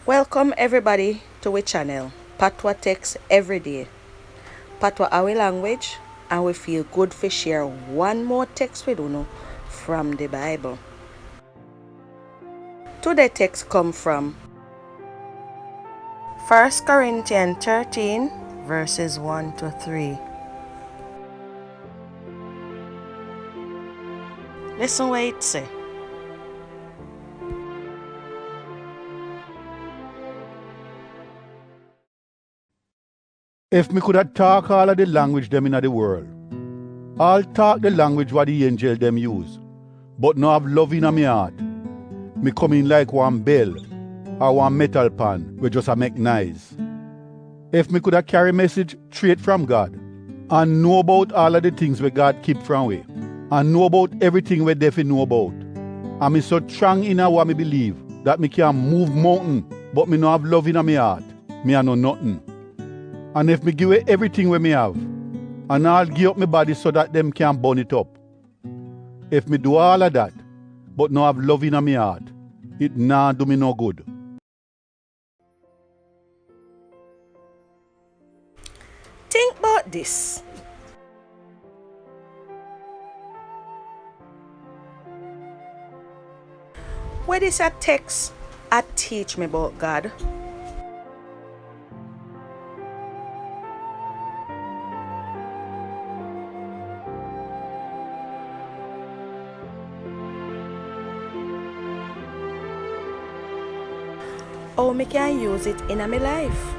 Welcome everybody to our channel, Patwa Tex Evridie. Patwa our language, and we feel good to share one more text with you from the Bible. Today's text come from 1 Corinthians 13 verses 1 to 3. Listen what it say. If me coulda talk all of the language them in the world, I'll talk the language what the angel them use, but no have love in me heart. Me come in like one bell or one metal pan we just a make noise. If me coulda carry message straight from God and know about all of the things we God keep from we, and know about everything we defi know about, and me so strong in what me believe that me can move mountain, but me no have love in me heart, me a know nothing. And if me give away everything we me have, and I'll give up my body so that them can burn it up. If me do all of that, but no have love in my heart, it nah do me no good. Think about this. What is a text a teach me about God? How me can use it in my life?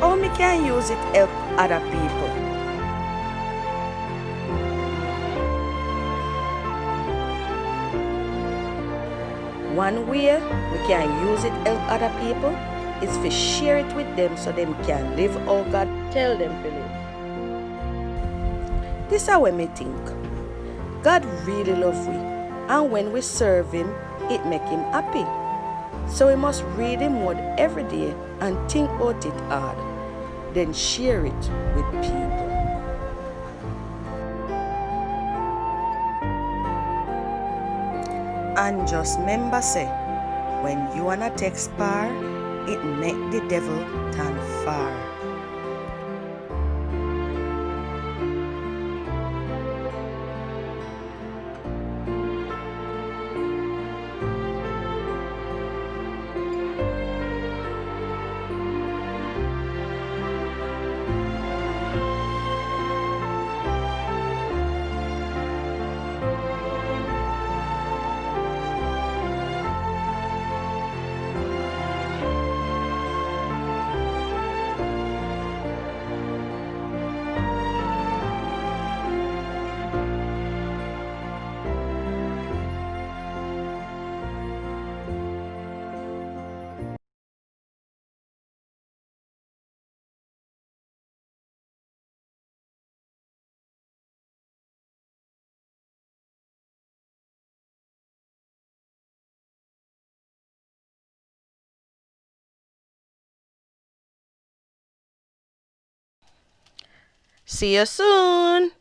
How me can use it help other people? One way we can use it help other people is to share it with them so them can live how God tell them to live. This is how me think. God really love we, and when we serve Him, it make Him happy. So we must read Him word every day and think about it hard, then share it with people. And just remember say, when you wanna text par, it make the devil turn far. See you soon.